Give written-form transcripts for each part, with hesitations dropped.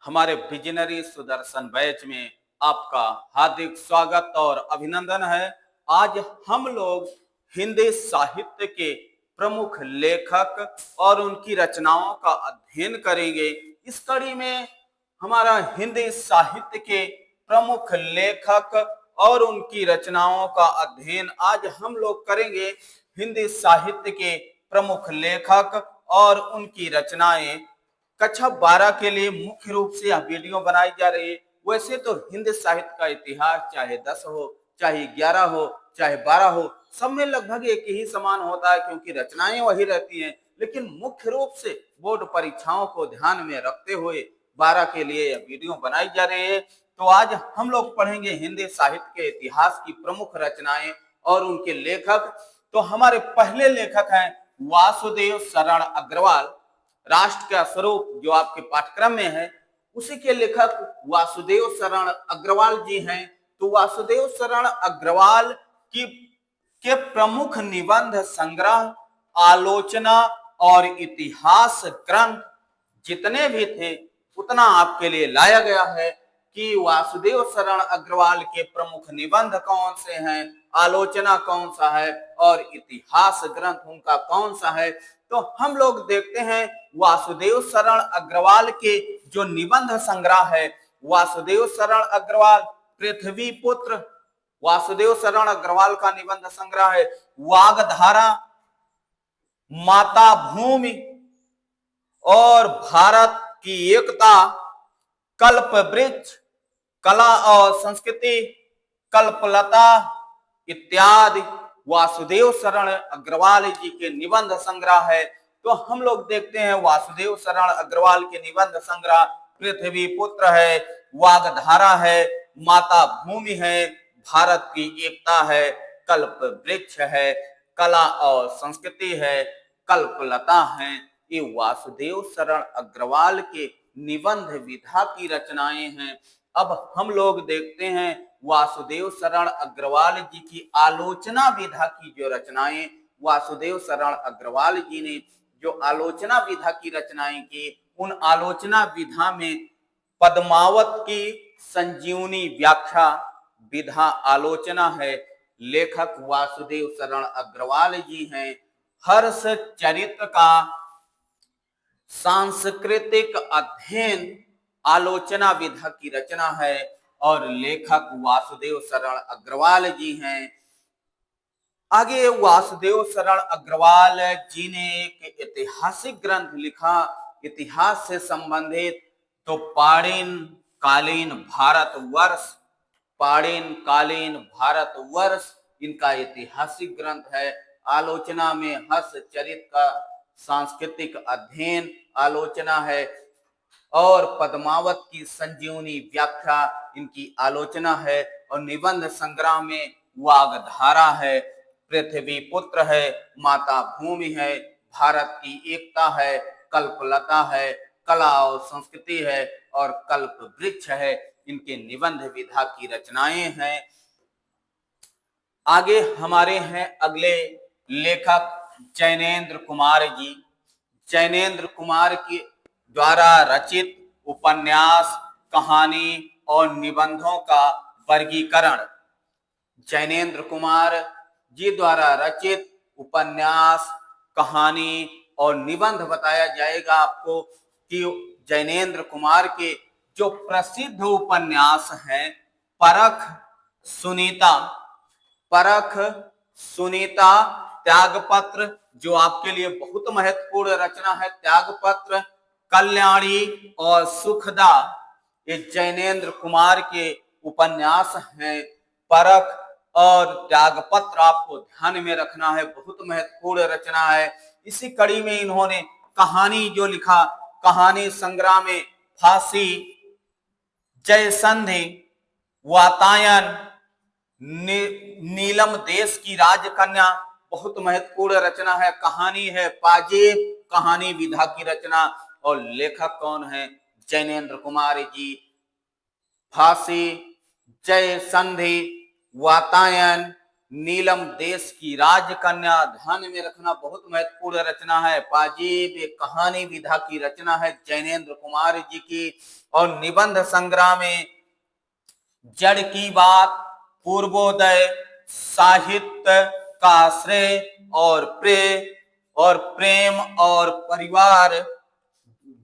हमारे visionary Sudarshan batch में आपका हार्दिक स्वागत और अभिनंदन है। आज हम लोग हिंदी साहित्य के प्रमुख लेखक और उनकी रचनाओं का अध्ययन करेंगे। इस कड़ी में हमारा हिंदी साहित्य के प्रमुख लेखक और उनकी रचनाओं का अध्ययन आज हम लोग करेंगे। हिंदी साहित्य के प्रमुख लेखक और उनकी रचनाएं कक्षा 12 के लिए मुख्य रूप से यह वीडियो बनाई जा रही है। वैसे तो हिंदी साहित्य का इतिहास चाहे 10 हो, चाहे 11 हो, चाहे 12 हो, सब में लगभग एक ही समान होता है क्योंकि रचनाएं वही रहती हैं। लेकिन मुख्य रूप से बोर्ड परीक्षाओं को ध्यान में रखते हुए 12 के लिए यह वीडियो बनाई जा रही है। तो आज हम लोग पढ़ेंगे हिंदी साहित्य के इतिहास की प्रमुख रचनाएं और उनके लेखक। तो हमारे पहले लेखक हैं वासुदेव शरण अग्रवाल। राष्ट्र का स्वरूप जो आपके पाठ्यक्रम में है उसी के लेखक वासुदेव शरण अग्रवाल जी हैं। तो वासुदेव शरण अग्रवाल की के प्रमुख निबंध संग्रह, आलोचना और इतिहास ग्रंथ जितने भी थे उतना आपके लिए लाया गया है कि वासुदेव शरण अग्रवाल के प्रमुख निबंध कौन से हैं, आलोचना कौन सा है और इतिहास ग्रंथ उनका कौन सा है। तो हम लोग देखते हैं वासुदेव शरण अग्रवाल के जो निबंध संग्रह है, वासुदेव शरण अग्रवाल पृथ्वी पुत्र, वासुदेव शरण अग्रवाल का निबंध संग्रह है वागधारा, माता भूमि और भारत की एकता, कल्प वृक्ष, कला और संस्कृति, कल्पलता इत्यादि वासुदेव शरण अग्रवाल जी के निबंध संग्रह है। तो हम लोग देखते हैं वासुदेव शरण अग्रवाल के निबंध संग्रह पृथ्वी पुत्र है, वागधारा है, माता भूमि है, भारत की एकता है, कल्प वृक्ष है, कला और संस्कृति है, कल्पलता है। ये वासुदेव शरण अग्रवाल के निबंध विधा की रचनाएं हैं। अब हम लोग देखते हैं वासुदेव शरण अग्रवाल जी की आलोचना विधा की जो रचनाएं, वासुदेव शरण अग्रवाल जी ने जो आलोचना विधा की रचनाएं की, उन आलोचना विधा में पद्मावत की संजीवनी व्याख्या विधा आलोचना है। लेखक वासुदेव शरण अग्रवाल जी हैं। हर्ष चरित्र का सांस्कृतिक अध्ययन आलोचना विधा की रचना है और लेखक वासुदेव शरण अग्रवाल जी हैं। आगे वासुदेव शरण अग्रवाल जी ने एक ऐतिहासिक ग्रंथ लिखा इतिहास से संबंधित। तो पाणिन कालीन भारतवर्ष, पाणिन कालीन भारतवर्ष इनका ऐतिहासिक ग्रंथ है। आलोचना में हर्ष चरित्र का सांस्कृतिक अध्ययन आलोचना है और पद्मावत की संजीवनी व्याख्या इनकी आलोचना है और निबंध संग्रह में वागधारा है, पृथ्वी पुत्र है, माता भूमि है, भारत की एकता है, कल्पलता है, कला और संस्कृति है और कल्प वृक्ष है। इनके निबंध विधा की रचनाएं हैं। आगे हमारे हैं अगले लेखक जैनेन्द्र कुमार जी। जैनेन्द्र कुमार के द्वारा रचित उपन्यास, कहानी और निबंधों का वर्गीकरण। जैनेन्द्र कुमार जी द्वारा रचित उपन्यास, कहानी और निबंध बताया जाएगा आपको कि जैनेन्द्र कुमार के जो प्रसिद्ध उपन्यास हैं परख, सुनीता, परख, सुनीता, त्यागपत्र जो आपके लिए बहुत महत्वपूर्ण रचना है, त्यागपत्र, कल्याणी और सुखदा, ये जैनेन्द्र कुमार के उपन्यास हैं। परख और त्यागपत्र आपको ध्यान में रखना है, बहुत महत्वपूर्ण रचना है। इसी कड़ी में इन्होंने कहानी जो लिखा, कहानी संग्रह में फांसी, जय संधि, वातायन, नीलम देश की राजकन्या बहुत महत्वपूर्ण रचना है। कहानी है पाजेब, कहानी विधा की रचना और लेखक कौन है? जैनेन्द्र कुमार जी। फांसी, जय संधि, वातायन, नीलम देश की राजकन्या, ध्यान में रखना, बहुत महत्वपूर्ण रचना है। पाजीब एक कहानी विधा की रचना है जैनेन्द्र कुमार जी की। और निबंध संग्रह में जड़ की बात, पूर्वोदय, साहित्य का श्रेय और प्रेम और परिवार,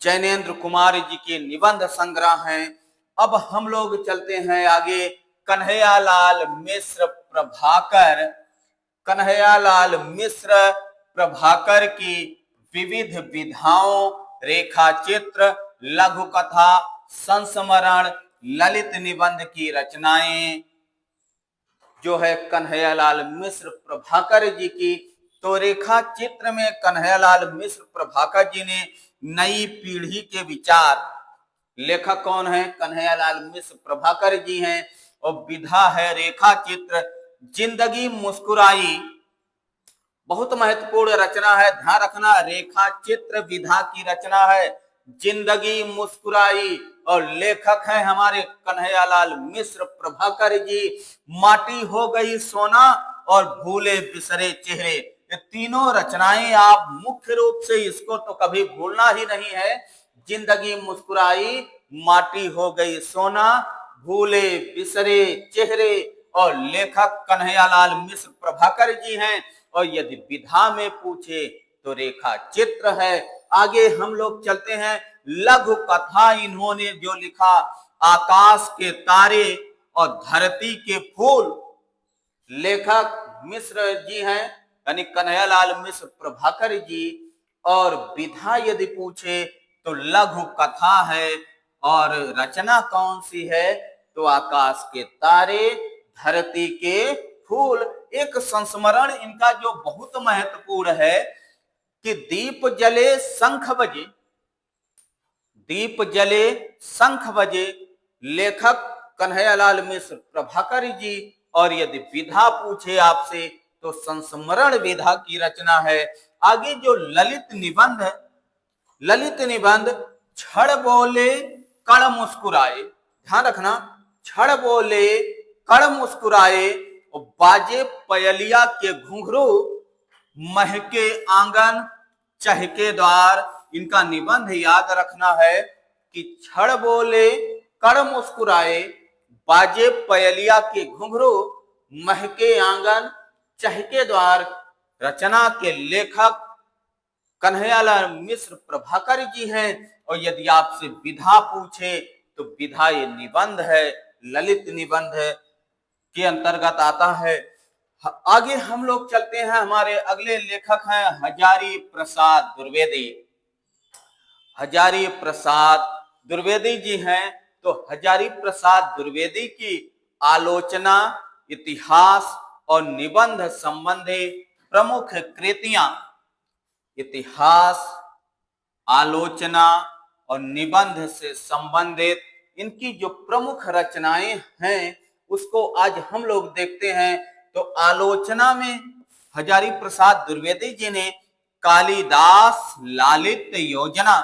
जैनेन्द्र कुमार जी के निबंध संग्रह हैं। अब हम लोग चलते हैं आगे। कन्हैयालाल मिश्र प्रभाकर, कन्हैयालाल मिश्र प्रभाकर की विविध विधाओं, रेखा चित्र, लघु कथा, संस्मरण, ललित निबंध की रचनाएं जो है कन्हैयालाल मिश्र प्रभाकर जी की। तो रेखा चित्र में कन्हैयालाल मिश्र प्रभाकर जी ने नई पीढ़ी के विचार, लेखक कौन है? कन्हैयालाल मिश्र प्रभाकर जी हैं। और विधा है रेखा चित्र। जिंदगी मुस्कुराई, बहुत महत्वपूर्ण रचना है, ध्यान रखना, रेखा चित्र विधा की रचना है। जिंदगी मुस्कुराई और लेखक हैं हमारे कन्हैयालाल मिश्र प्रभाकर जी। माटी हो गई सोना और भूले बिसरे चेहरे, ये तीनों रचनाएं आप मुख्य रूप से इसको तो कभी भूलना ही नहीं है। जिंदगी मुस्कुराई, माटी हो गई सोना, भूले बिसरे चेहरे, और लेखक कन्हैयालाल मिश्र प्रभाकर जी हैं। और यदि विधा में पूछे तो रेखा चित्र है। आगे हम लोग चलते हैं। लघु कथा इन्होंने जो लिखा, आकाश के तारे और धरती के फूल, लेखक मिश्र जी हैं, यानी कन्हैयालाल मिश्र प्रभाकर जी। और विधा यदि पूछे तो लघु कथा है। और रचना कौन सी है? तो आकाश के तारे, धरती के फूल। एक संस्मरण इनका जो बहुत महत्वपूर्ण है कि दीप जले शंख बजे, दीप जले शंख बजे, लेखक कन्हैयालाल मिश्र प्रभाकर जी। और यदि विधा पूछे आपसे तो संस्मरण विधा की रचना है। आगे जो ललित निबंध है, ललित निबंध, छड़ बोले कण मुस्कुराए, ध्यान रखना, छड़ बोले कण मुस्कुराए, और बाजे पयलिया के घुंघरू, महके आंगन चहके द्वार। इनका निबंध याद रखना है कि छड़ बोले कण मुस्कुराए, बाजे पयलिया के घुंघरू, महके आंगन चहके द्वार। रचना के लेखक कन्हैयालाल मिश्र प्रभाकर जी हैं। और यदि आपसे विधा पूछे तो विधा ये निबंध है, ललित निबंध के अंतर्गत आता है। आगे हम लोग चलते हैं। हमारे अगले लेखक हैं हजारी प्रसाद द्विवेदी। हजारी प्रसाद द्विवेदी जी हैं। तो हजारी प्रसाद द्विवेदी की आलोचना, इतिहास और निबंध संबंधी प्रमुख कृतियां, इतिहास, आलोचना और निबंध से संबंधित इनकी जो प्रमुख रचनाएं हैं उसको आज हम लोग देखते हैं। तो आलोचना में हजारी प्रसाद द्विवेदी जी ने कालिदास लालित योजना,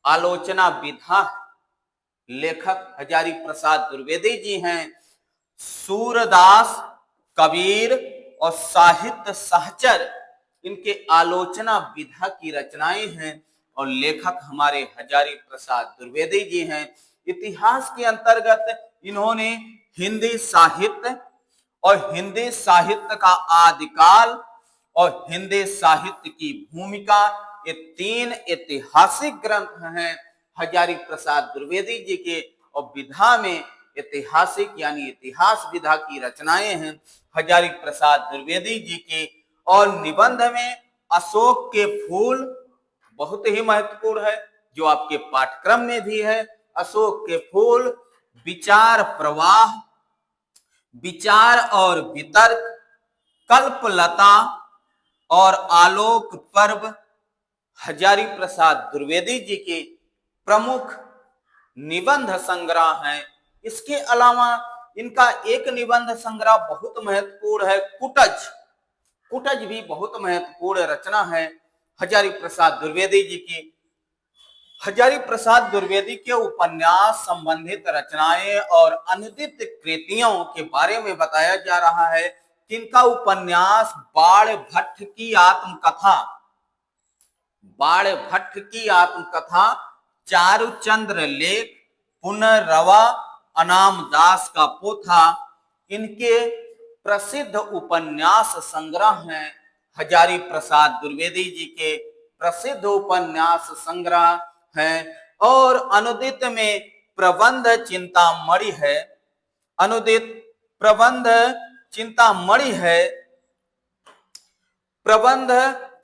आलोचना विधा, लेखक हजारी प्रसाद द्विवेदी जी हैं। सूरदास, कबीर और साहित्य सहचर, इनके आलोचना विधा की रचनाएं हैं। और लेखक हमारे हजारी प्रसाद द्विवेदी जी हैं। इतिहास के अंतर्गत इन्होंने हिंदी साहित्य और हिंदी साहित्य का आदिकाल और हिंदी साहित्य की भूमिका, ये तीन ऐतिहासिक ग्रंथ हैं हजारी प्रसाद द्विवेदी जी के। और विधा में ऐतिहासिक यानी इतिहास विधा की रचनाएं हैं हजारी प्रसाद द्विवेदी जी की। और निबंध में अशोक के फूल बहुत ही महत्वपूर्ण है, जो आपके पाठ्यक्रम में भी है। अशोक के फूल, विचार प्रवाह, विचार और वितर्क, कल्पलता और आलोक पर्व हजारी प्रसाद द्विवेदी जी के प्रमुख निबंध संग्रह हैं। इसके अलावा इनका एक निबंध संग्रह बहुत महत्वपूर्ण है, कुटज। कुटज भी बहुत महत्वपूर्ण रचना है हजारी प्रसाद द्विवेदी जी की। हजारी प्रसाद द्विवेदी के उपन्यास संबंधित रचनाएं और अनुदित कृतियों के बारे में बताया जा रहा है किनका उपन्यास? बाण भट्ट की आत्मकथा। बाण भट्ट की आत्मकथा, चारुचंद्र लेख, पुनर्रवा, अनाम दास का पोथा, इनके प्रसिद्ध उपन्यास संग्रह हैं। हजारी प्रसाद द्विवेदी जी के प्रसिद्ध उपन्यास संग्रह हैं। और अनुदित में प्रबंध चिंतामणि है। अनुदित प्रबंध चिंतामणि है। प्रबंध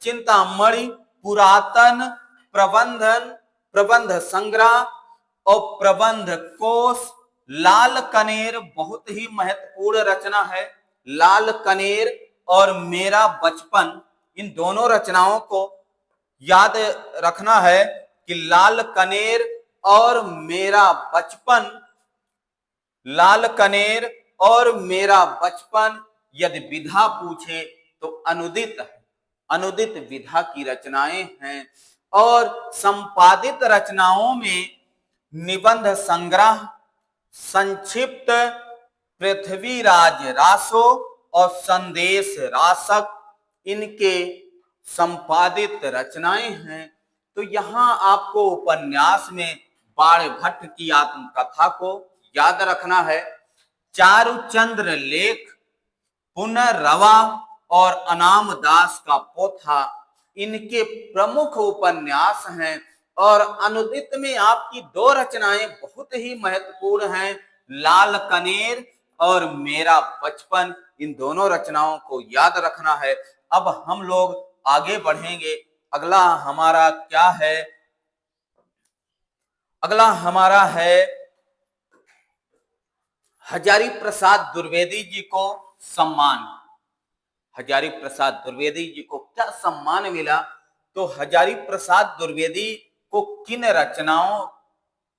चिंतामणि, पुरातन प्रबंध संग्रह और प्रबंध कोश। लाल कनेर बहुत ही महत्वपूर्ण रचना है। लाल कनेर और मेरा बचपन, इन दोनों रचनाओं को याद रखना है कि लाल कनेर और मेरा बचपन, लाल कनेर और मेरा बचपन यदि विधा पूछे तो अनुदित है। अनुदित विधा की रचनाएं हैं। और संपादित रचनाओं में निबंध संग्रह, संक्षिप्त पृथ्वीराज रासो और संदेश रासक, इनके संपादित रचनाएं हैं। तो यहाँ आपको उपन्यास में बाण भट्ट की आत्मकथा को याद रखना है। चारुचंद्र लेख, पुनर्रवा और अनाम दास का पोथा, इनके प्रमुख उपन्यास हैं। और अनुदित में आपकी दो रचनाएं बहुत ही महत्वपूर्ण हैं, लाल कनेर और मेरा बचपन। इन दोनों रचनाओं को याद रखना है। अब हम लोग आगे बढ़ेंगे। अगला हमारा क्या है? अगला हमारा है हजारी प्रसाद द्विवेदी जी को सम्मान। हजारी प्रसाद द्विवेदी जी को क्या सम्मान मिला? तो हजारी प्रसाद द्विवेदी को किन रचनाओं,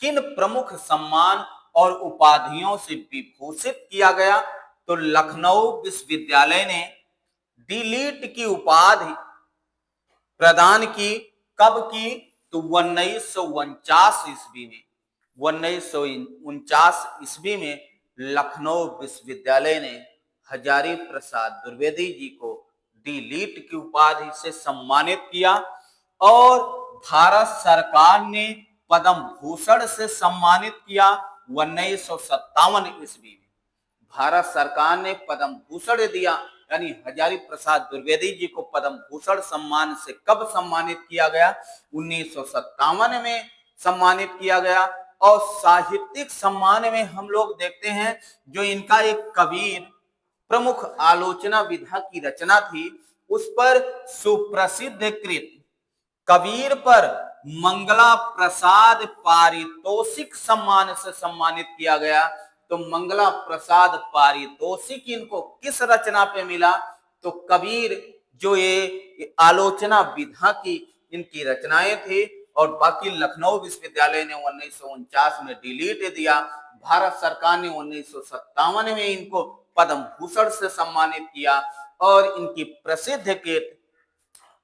किन प्रमुख सम्मान और उपाधियों से विभूषित किया गया? तो लखनऊ विश्वविद्यालय ने डीलिट की उपाधि प्रदान की। कब की? तो 1949 ईस्वी में। 1949 ईस्वी में लखनऊ विश्वविद्यालय ने हजारी प्रसाद द्विवेदी जी को डीलिट की उपाधि से सम्मानित किया। और भारत सरकार ने पद्म भूषण से सम्मानित किया 1957 ईस्वी में। भारत सरकार ने पद्म भूषण दिया, यानी हजारी प्रसाद द्विवेदी जी को पद्म भूषण सम्मान से कब सम्मानित किया गया? 1957 में सम्मानित किया गया। और साहित्यिक सम्मान में हम लोग देखते हैं जो इनका एक कबीर प्रमुख आलोचना विधा की रचना थी, उस पर सुप्रसिद्ध कृत कबीर पर मंगला प्रसाद पारितोषिक सम्मान से सम्मानित किया गया। तो मंगला प्रसाद पारितोषिक इनको किस रचना पे मिला? तो कबीर, जो ये आलोचना विधा की इनकी रचनाएं थी। और बाकी लखनऊ विश्वविद्यालय ने 1949 में डिलीट दिया। भारत सरकार ने 1957 में इनको पद्म भूषण से सम्मानित किया। और इनकी प्रसिद्ध के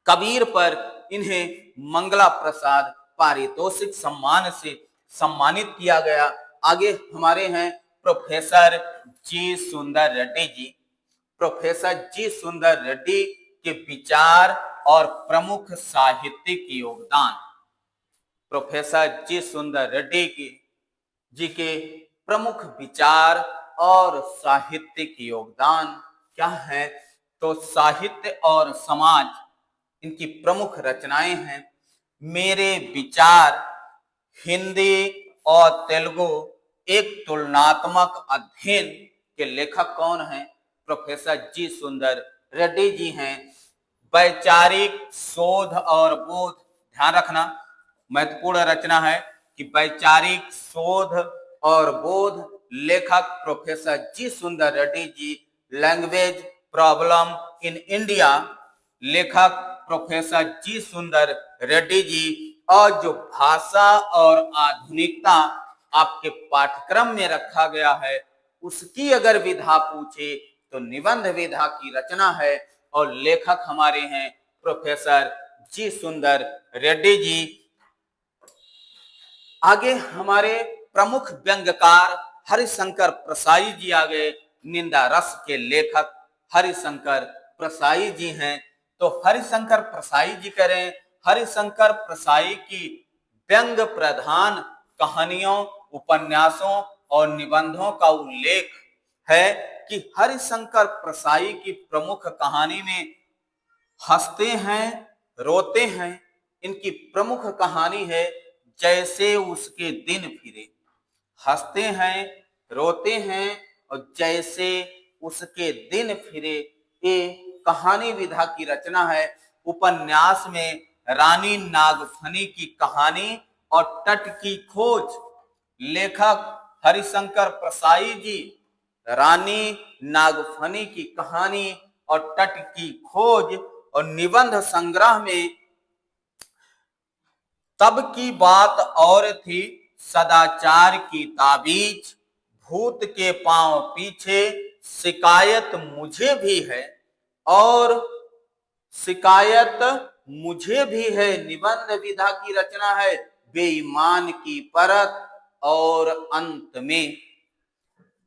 कबीर पर इन्हें मंगला प्रसाद पारितोषिक सम्मान से सम्मानित किया गया। आगे हमारे हैं प्रोफेसर जी सुंदर रेड्डी जी। प्रोफेसर जी सुंदर रेड्डी के विचार और प्रमुख साहित्यिक योगदान। प्रोफेसर जी सुंदर रेड्डी जी के प्रमुख विचार और साहित्यिक योगदान क्या है? तो साहित्य और समाज, इनकी प्रमुख रचनाएं हैं। मेरे विचार, हिंदी और तेलुगु एक तुलनात्मक अध्ययन के लेखक कौन हैं? प्रोफेसर जी सुंदर रेड्डी जी हैं। वैचारिक शोध और बोध, ध्यान रखना महत्वपूर्ण रचना है कि वैचारिक शोध और बोध, लेखक प्रोफेसर जी सुंदर Reddy ji. Language problem in India, लेखक प्रोफेसर जी सुंदर रेड्डी जी। और जो भाषा और आधुनिकता आपके पाठ्यक्रम में रखा गया है, उसकी अगर विधा पूछे तो निबंध विधा की रचना है। और लेखक हमारे हैं प्रोफेसर जी सुंदर रेड्डी जी। आगे हमारे प्रमुख व्यंग्यकार हरिशंकर प्रसाई जी आ गए। निंदा रस के लेखक हरिशंकर प्रसाई जी हैं। तो हरिशंकर प्रसाई जी करें, हरिशंकर प्रसाई की व्यंग प्रधान कहानियों, उपन्यासों और निबंधों का उल्लेख है कि हरिशंकर प्रसाई की प्रमुख कहानी में हंसते हैं, रोते हैं। इनकी प्रमुख कहानी है जैसे उसके दिन फिरे। हंसते हैं, रोते हैं और जैसे उसके दिन फिरे, ये कहानी विधा की रचना है। उपन्यास में रानी नागफनी की कहानी और तट की खोज, लेखक हरिशंकर प्रसाई जी रानी नागफनी की कहानी और तट की खोज और निबंध संग्रह में तब की बात और थी, सदाचार की ताबीज, भूत के पांव पीछे, शिकायत मुझे भी है और शिकायत मुझे भी है, निबंध विधा की रचना है। बेईमान की परत और अंत में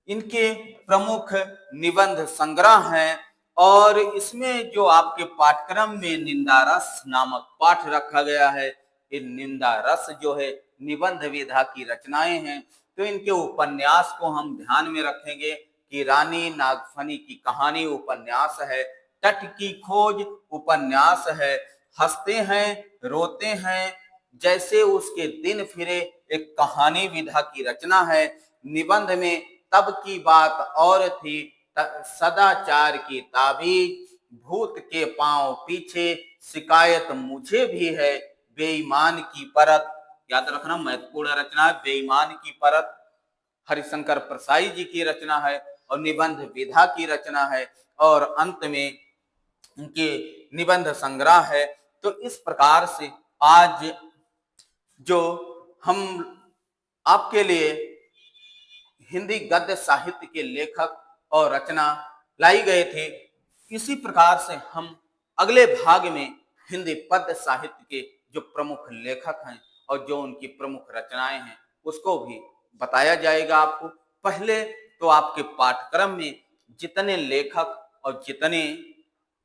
इनके प्रमुख निबंध संग्रह हैं। और इसमें जो आपके पाठ्यक्रम में निंदा रस नामक पाठ रखा गया है, ये निंदा रस जो है निबंध विधा की रचनाएं हैं। तो इनके उपन्यास को हम ध्यान में रखेंगे कि रानी नागफनी की कहानी उपन्यास है, तट की खोज उपन्यास है, हंसते हैं, रोते हैं, जैसे उसके दिन फिरे एक कहानी विधा की रचना है। निबंध में तब की बात और थी, सदाचार की ताबीज, भूत के पांव पीछे, शिकायत मुझे भी है, बेईमान की परत। याद रखना महत्वपूर्ण रचना है, बेईमान की परत हरिशंकर प्रसाई जी की रचना है और निबंध विधा की रचना है। और अंत में उनके निबंध संग्रह है। तो इस प्रकार से आज जो हम आपके लिए हिंदी गद्य साहित्य के लेखक और रचना लाई गए थे, इसी प्रकार से हम अगले भाग में हिंदी पद्य साहित्य के जो प्रमुख लेखक हैं और जो उनकी प्रमुख रचनाएं हैं उसको भी बताया जाएगा आपको। पहले तो आपके पाठ्यक्रम में जितने लेखक और जितने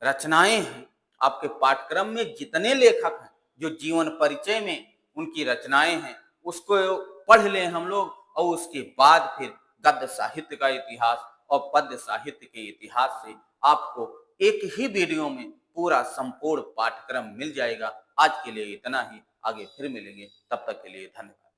रचनाएं हैं, आपके पाठ्यक्रम में जितने लेखक हैं, जो जीवन परिचय में उनकी रचनाएं हैं, उसको पढ़ लें हम लोग। और उसके बाद फिर गद्य साहित्य का इतिहास और पद्य साहित्य के इतिहास से आपको एक ही वीडियो में पूरा संपूर्ण पाठ्यक्रम मिल जाएगा। आज के लिए इतना ही, आगे फिर मिलेंगे, तब तक के लिए धन्यवाद।